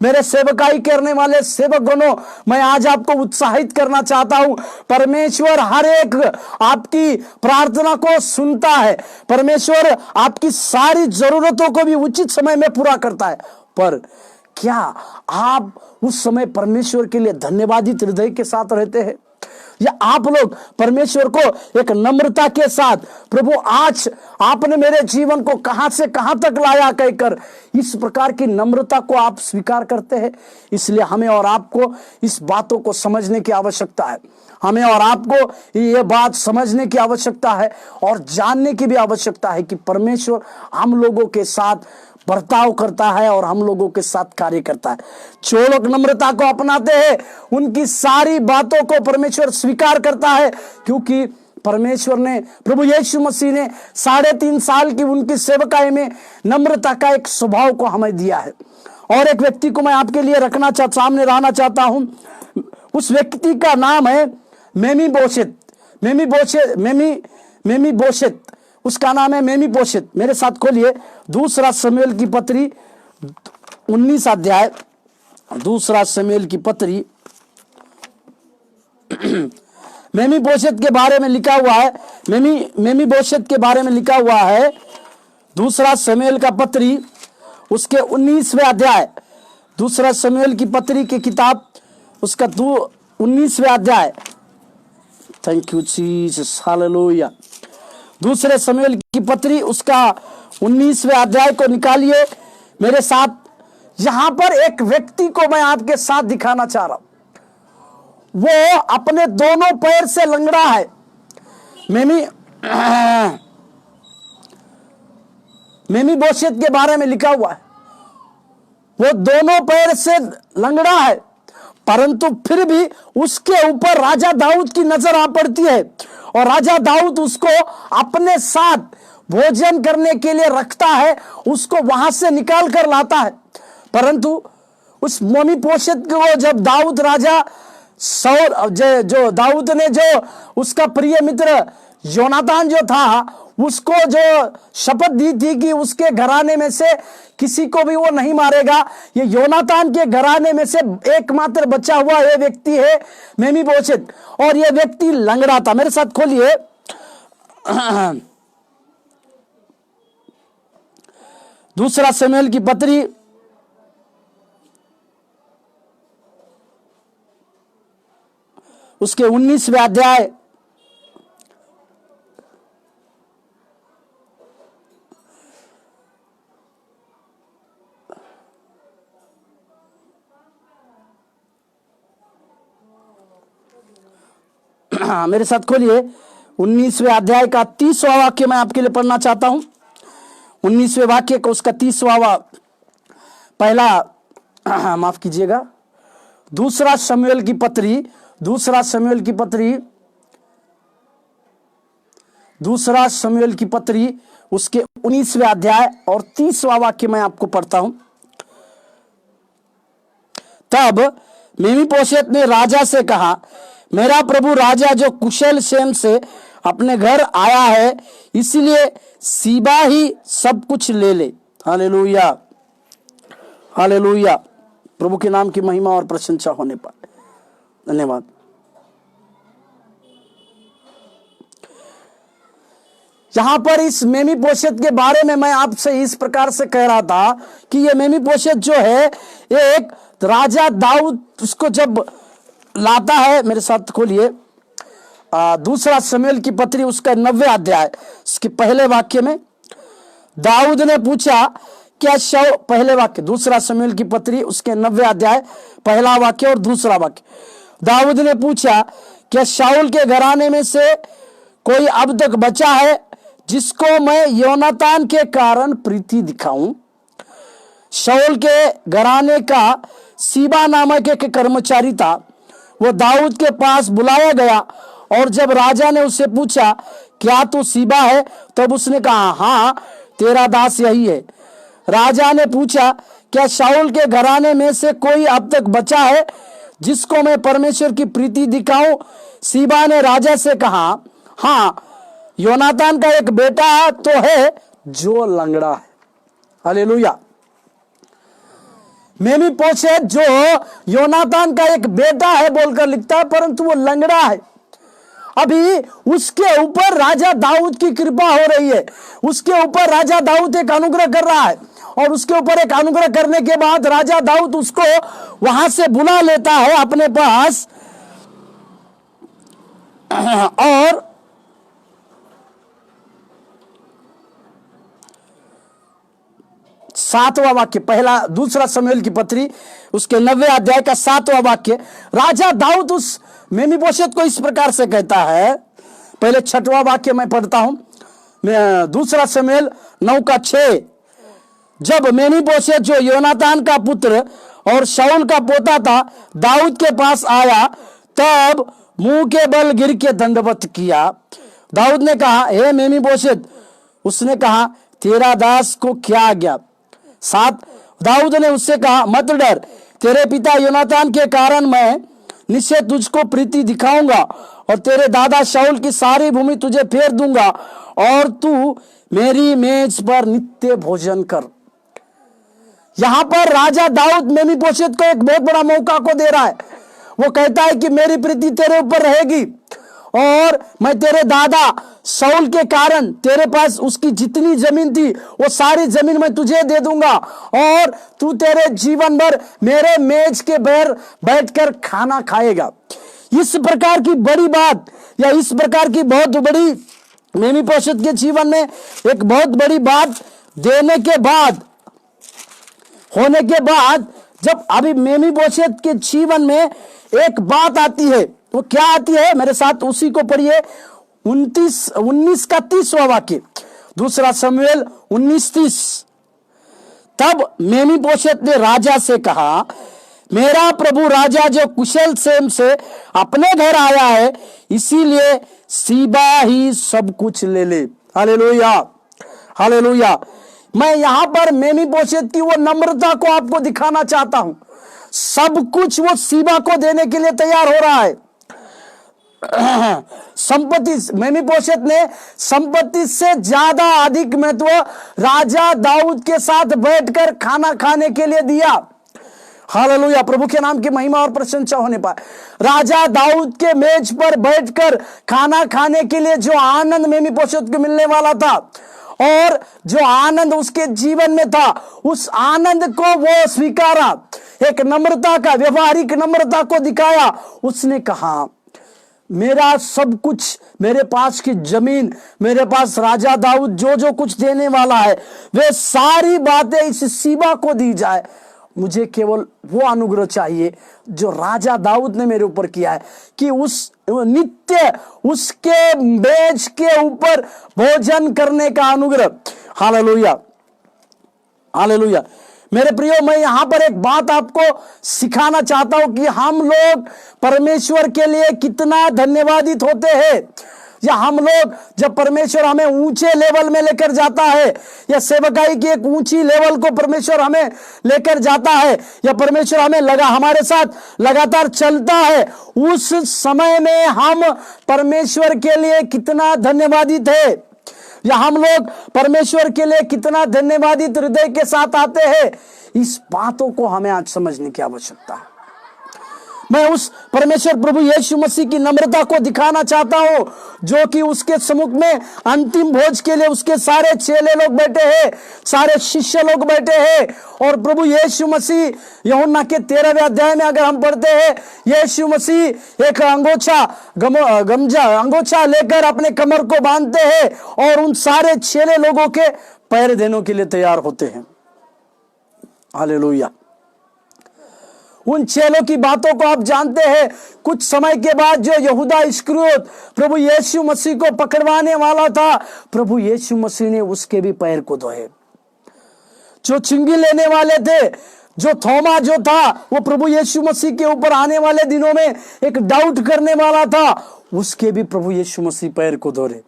[SPEAKER 1] मेरे सेवकाई करने वाले सेवकगणों, मैं आज आपको उत्साहित करना चाहता हूं, परमेश्वर हर एक आपकी प्रार्थना को सुनता है, परमेश्वर आपकी सारी जरूरतों को भी उचित समय में पूरा करता है। पर क्या आप उस समय परमेश्वर के लिए धन्यवादित हृदय के साथ रहते हैं, या आप लोग परमेश्वर को एक नम्रता के साथ, प्रभु आज आपने मेरे जीवन को कहां से कहां तक लाया कहकर इस प्रकार की नम्रता को आप स्वीकार करते हैं? इसलिए हमें और आपको इस बातों को समझने की आवश्यकता है। हमें और आपको ये बात समझने की आवश्यकता है और जानने की भी आवश्यकता है कि परमेश्वर हम लोगों के साथ बर्ताव करता है और हम लोगों के साथ कार्य करता है। जो लोग नम्रता को अपनाते हैं उनकी सारी बातों को परमेश्वर स्वीकार करता है, क्योंकि परमेश्वर ने, प्रभु यीशु मसीह ने 3.5 साल की उनकी सेवकाई में नम्रता का एक स्वभाव को हमें दिया है। और एक व्यक्ति को मैं आपके लिए सामने लाना चाहता हूं। उस व्यक्ति का नाम है मेमी-बोशेत। उसका नाम है मेमी-बोशेत। मेरे साथ खोलिए दूसरा शमूएल की पत्री 19 अध्याय, दूसरा शमूएल की पत्री। मेमी-बोशेत के बारे में लिखा हुआ है, मेमी-बोशेत के बारे में लिखा हुआ है दूसरा शमूएल का पत्री उसके 19वें अध्याय, दूसरा शमूएल की पत्री की किताब उसका 19वें अध्याय। Thank you Jesus, hallelujah. दूसरे शमूएल की पत्री उसका 19वें अध्याय को निकालिए मेरे साथ। यहां पर एक व्यक्ति को मैं आपके साथ दिखाना चाह रहा हूं। वो अपने दोनों पैर से लंगड़ा है। मेमी-बोशेत के बारे में लिखा हुआ है, वो दोनों पैर से लंगड़ा है, परंतु फिर भी उसके ऊपर राजा दाऊद की नजर आ पड़ती है और राजा दाऊद उसको अपने साथ भोजन करने के लिए रखता है, उसको वहां से निकाल कर लाता है। परंतु उस मेमी-बोशेत को जब दाऊद राजा जो दाऊद ने जो उसका प्रिय मित्र योनातान जो था उसको जो शपथ दी थी कि उसके घराने में से किसी को भी वो नहीं मारेगा, ये योनातान के घराने में से एकमात्र बचा हुआ ये व्यक्ति है मेमी-बोशेत, और ये व्यक्ति लंगड़ा था। मेरे साथ खोलिए दूसरा शमूएल की पत्री उसके 19वें अध्याय मेरे साथ खोलिए 19वें अध्याय का 30वां वाक्य मैं आपके लिए पढ़ना चाहता हूं। 19वें वाक्य को उसका 30वां पहला माफ कीजिएगा, दूसरा शमूएल की पत्री उसके 19वें अध्याय और 30वां वाक्य मैं आपको पढ़ता हूं। तब मेमी-बोशेत ने राजा से कहा, मेरा प्रभु राजा जो कुशल क्षेम से अपने घर आया है, इसलिए सीबा ही सब कुछ ले ले। Hallelujah, hallelujah. प्रभु के नाम की महिमा और प्रशंसा होने पाए। धन्यवाद। यहां पर इस मेमी-बोशेत के बारे में मैं आपसे इस प्रकार से कह रहा था कि ये मेमी-बोशेत जो है एक राजा दाऊद उसको जब लाता है। मेरे साथ खोलिए दूसरा शमूएल की पत्री उसका 90वें अध्याय उसके पहले वाक्य में दाऊद ने पूछा क्या पहले वाक्य, दूसरा शमूएल की पत्री उसके 90वें अध्याय पहला वाक्य और दूसरा वाक्य। दाऊद ने पूछा क्या शाऊल के घराने में से कोई अब तक बचा है जिसको मैं योनातान के कारण प्रीति दिखाऊं? शाऊल के घराने का सीबा नामक एक कर्मचारी था। वो दाऊद के पास बुलाया गया और जब राजा ने उससे पूछा क्या तू सीबा है, तब उसने कहा हाँ, तेरा दास यही है। राजा ने पूछा क्या शाऊल के घराने में से कोई अब तक बचा है जिसको मैं परमेश्वर की प्रीति दिखाऊं? सीबा ने राजा से कहा हाँ, योनातान का एक बेटा तो है जो लंगड़ा है। हालेलुया। मेमी-बोशेत जो योनातान का एक बेटा है बोलकर लिखता है, परंतु वो लंगड़ा है। अभी उसके ऊपर राजा दाऊद की कृपा हो रही है, उसके ऊपर राजा दाऊद एक अनुग्रह कर रहा है और उसके ऊपर एक अनुग्रह करने के बाद राजा दाऊद उसको वहां से बुला लेता है अपने पास और सातवां वाक्य दूसरा शमूएल की पत्री उसके 90वें अध्याय का 7वां वाक्य राजा दाऊद उस मेमी-बोशेत को इस प्रकार से कहता है। पहले 6वां वाक्य मैं पढ़ता हूं, मैं दूसरा शमूएल 9 का 6। जब मेफीबोशेत जो योनातान का पुत्र और शाऊल का पोता था दाऊद के पास आया, तब मुंह के बल गिर के दंडवत किया। दाऊद ने कहा, हे मेफीबोशेत। उसने कहा, तेरा दास को क्या आज्ञा। 7, दाऊद ने उससे कहा, मत डर, तेरे पिता योनातान के कारण मैं निश्चय तुझको प्रीति दिखाऊंगा और तेरे दादा शाऊल की सारी भूमि तुझे फेर दूंगा और तू मेरी मेज पर नित्य भोजन कर। यहां पर राजा दाऊद मेफीबोशेत को एक बहुत बड़ा मौका को दे रहा है। वो कहता है कि मेरी प्रीति तेरे ऊपर रहेगी और मैं तेरे दादा शाऊल के कारण तेरे पास उसकी जितनी जमीन थी वो सारी जमीन मैं तुझे दे दूंगा और तू तेरे जीवन भर मेरे मेज के बैर बैठकर खाना खाएगा। इस प्रकार की बड़ी बात या इस प्रकार की बहुत बड़ी मेफीबोशेत के जीवन में एक बहुत बड़ी बात देने के बाद होने के बाद जब अभी मेफीबोशेत के जीवन में एक बात आती है, वो क्या आती है? मेरे साथ उसी को पढ़िए। 19 का 30वां वाक्य, 2 शमूएल 19:30। तब मेफीबोशेत ने राजा से कहा, मेरा प्रभु राजा जो कुशल क्षेम से अपने घर आया है, इसीलिए सीबा ही सब कुछ ले ले। Hallelujah, hallelujah. मैं यहां पर मेफीबोशेत की वो नम्रता को आपको दिखाना चाहता हूं। सब कुछ वो सीबा को देने के लिए तैयार हो रहा है। संपत्ति, मेफीबोशेत ने संपत्ति से ज्यादा अधिक महत्व राजा दाऊद के साथ बैठकर खाना खाने के लिए दिया। हालेलुया, प्रभु के नाम की महिमा और प्रशंसा होने पाए। राजा दाऊद के मेज पर बैठकर खाना खाने के लिए जो आनंद मेफीबोशेत को मिलने वाला था और जो आनंद उसके जीवन में था, उस आनंद को वो स्वीकारा। एक नम्रता का, व्यवहारिक नम्रता को दिखाया। उसने कहा, मेरा सब कुछ, मेरे पास की जमीन, मेरे पास राजा दाऊद जो जो कुछ देने वाला है, वे सारी बातें इस सीबा को दी जाए। मुझे केवल वो अनुग्रह चाहिए जो राजा दाऊद ने मेरे ऊपर किया है कि उस नित्य उसके मेज के ऊपर भोजन करने का अनुग्रह। Hallelujah, hallelujah. मेरे प्रियो, मैं यहां पर एक बात आपको सिखाना चाहता हूं कि हम लोग परमेश्वर के लिए कितना धन्यवादित होते हैं, या हम लोग जब परमेश्वर हमें ऊंचे लेवल में लेकर जाता है, या सेवकाई की एक ऊंची लेवल को परमेश्वर हमें लेकर जाता है, या परमेश्वर हमारे साथ लगातार चलता है, उस समय में हम परमेश्वर के लिए कितना धन्यवादित है, या हम लोग परमेश्वर के लिए कितना धन्यवादित हृदय के साथ आते हैं। इस बातों को हमें आज समझने की आवश्यकता है। मैं उस परमेश्वर प्रभु यीशु मसीह की नम्रता को दिखाना चाहता हूं, जो कि उसके सम्मुख में अंतिम भोज के लिए उसके सारे चेले लोग बैठे हैं, सारे शिष्य लोग बैठे हैं। और प्रभु यीशु मसीह, यूहन्ना के 13वें अध्याय में अगर हम पढ़ते हैं, यीशु मसीह एक अंगोछा लेकर अपने कमर को बांधते हैं और उन सारे चेले लोगों के पैर देने के लिए तैयार होते हैं। हालेलुया। उन चेलों की बातों को आप जानते हैं। कुछ समय के बाद जो यहूदा इस्करियोत प्रभु यीशु मसीह को पकड़वाने वाला था, प्रभु यीशु मसीह ने उसके भी पैर को धोए। जो चिंगी लेने वाले थे, जो थोमा जो था, वो प्रभु यीशु मसीह के ऊपर आने वाले दिनों में एक डाउट करने वाला था, उसके भी प्रभु यीशु मसीह पैर को धोए।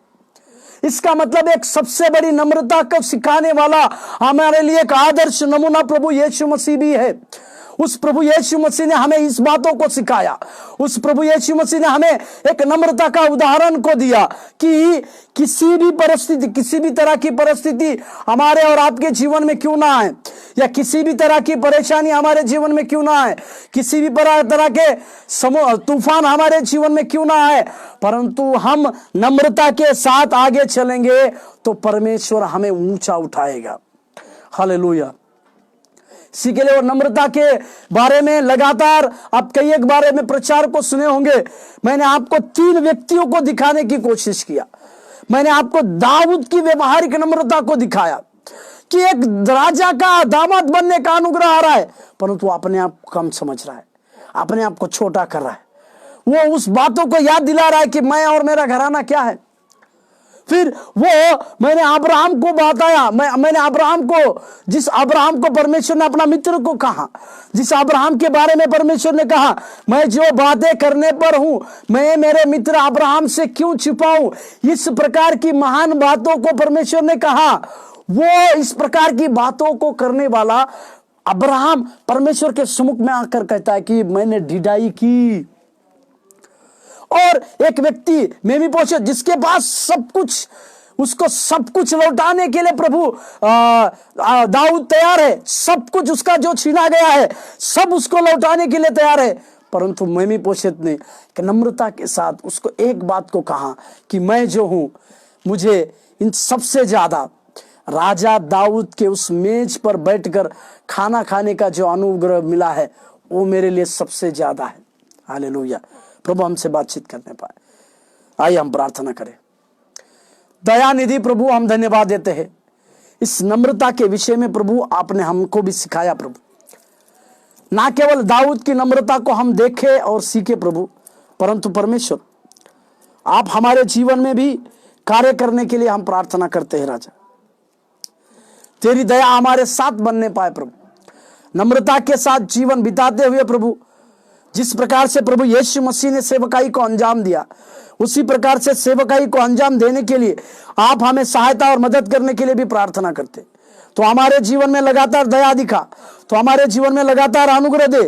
[SPEAKER 1] इसका मतलब एक सबसे बड़ी नम्रता को सिखाने वाला, हमारे लिए एक आदर्श नमूना प्रभु यीशु मसीह भी है। उस प्रभु यीशु मसीह ने हमें इस बातों को सिखाया। उस प्रभु यीशु मसीह ने हमें एक नम्रता का उदाहरण को दिया कि किसी भी परिस्थिति, किसी भी तरह की परिस्थिति हमारे और आपके जीवन में क्यों ना आए, या किसी भी तरह की परेशानी हमारे जीवन में क्यों ना आए, किसी भी तरह के तूफान हमारे जीवन में क्यों ना आए, परंतु हम नम्रता के साथ आगे चलेंगे तो परमेश्वर हमें ऊंचा उठाएगा। हालेलुया। इसी के लिए और नम्रता के बारे में लगातार आप कई एक बारे में प्रचार को सुने होंगे। मैंने आपको 3 व्यक्तियों को दिखाने की कोशिश किया। मैंने आपको दाऊद की व्यवहारिक नम्रता को दिखाया कि एक राजा का दामाद बनने का अनुग्रह आ रहा है, परंतु अपने आप को कम समझ रहा है, अपने आप को छोटा कर रहा है। वो उस बातों को याद दिला रहा है कि मैं और मेरा घराना क्या है। फिर वो मैंने अब्राहम को बताया, मैंने अब्राहम को, जिस अब्राहम को परमेश्वर ने अपना मित्र को कहा, जिस अब्राहम के बारे में परमेश्वर ने कहा मैं जो बातें करने पर हूं मैं मेरे मित्र अब्राहम से क्यों छिपाऊं, इस प्रकार की महान बातों को परमेश्वर ने कहा। वो इस प्रकार की बातों को करने वाला अब्राहम परमेश्वर के सम्मुख में आकर कहता है कि मैंने ढिठाई की। और एक व्यक्ति में भी पहुंचे जिसके पास सब कुछ, उसको सब कुछ लौटाने के लिए प्रभु दाऊद तैयार है, सब कुछ उसका जो छीना गया है सब उसको लौटाने के लिए तैयार है, परंतु मेमीपोशेत ने नम्रता के साथ उसको एक बात को कहा कि मैं जो हूं, मुझे इन सबसे ज्यादा राजा दाऊद के उस मेज पर बैठकर खाना खाने का जो अनुग्रह मिला है वो मेरे लिए सबसे ज्यादा है। हालेलुया। प्रभु हमसे बातचीत करने पाए। आइए हम प्रार्थना करें। दयानिधि प्रभु, हम धन्यवाद देते हैं इस नम्रता के विषय में। प्रभु आपने हमको भी सिखाया प्रभु, ना केवल दाऊद की नम्रता को हम देखें और सीखे प्रभु, परंतु परमेश्वर आप हमारे जीवन में भी कार्य करने के लिए हम प्रार्थना करते हैं। राजा तेरी दया हमारे साथ बनने पाए प्रभु, नम्रता के साथ जीवन बिताते हुए प्रभु, जिस प्रकार से प्रभु यीशु मसीह ने सेवकाई को अंजाम दिया उसी प्रकार से सेवकाई को अंजाम देने के लिए आप हमें सहायता और मदद करने के लिए भी प्रार्थना करते। तो हमारे जीवन में लगातार दया दिखा, तो हमारे जीवन में लगातार अनुग्रह दे,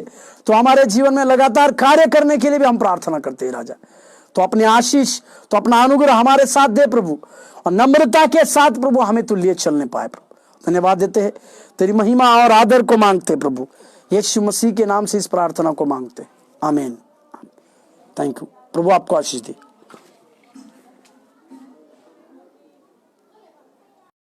[SPEAKER 1] तो हमारे जीवन में लगातार कार्य करने के लिए भी हम प्रार्थना करते हैं। राजा तो अपने आशीष, तो अपना अनुग्रह हमारे साथ दे प्रभु, और नम्रता के साथ प्रभु हमें तू लिए चलने पाए प्रभु। धन्यवाद देते हैं, तेरी महिमा और आदर को मांगते प्रभु, यीशु मसीह के नाम से इस प्रार्थना को मांगते। आमीन। Thank you. प्रभु आपको आशीष दे।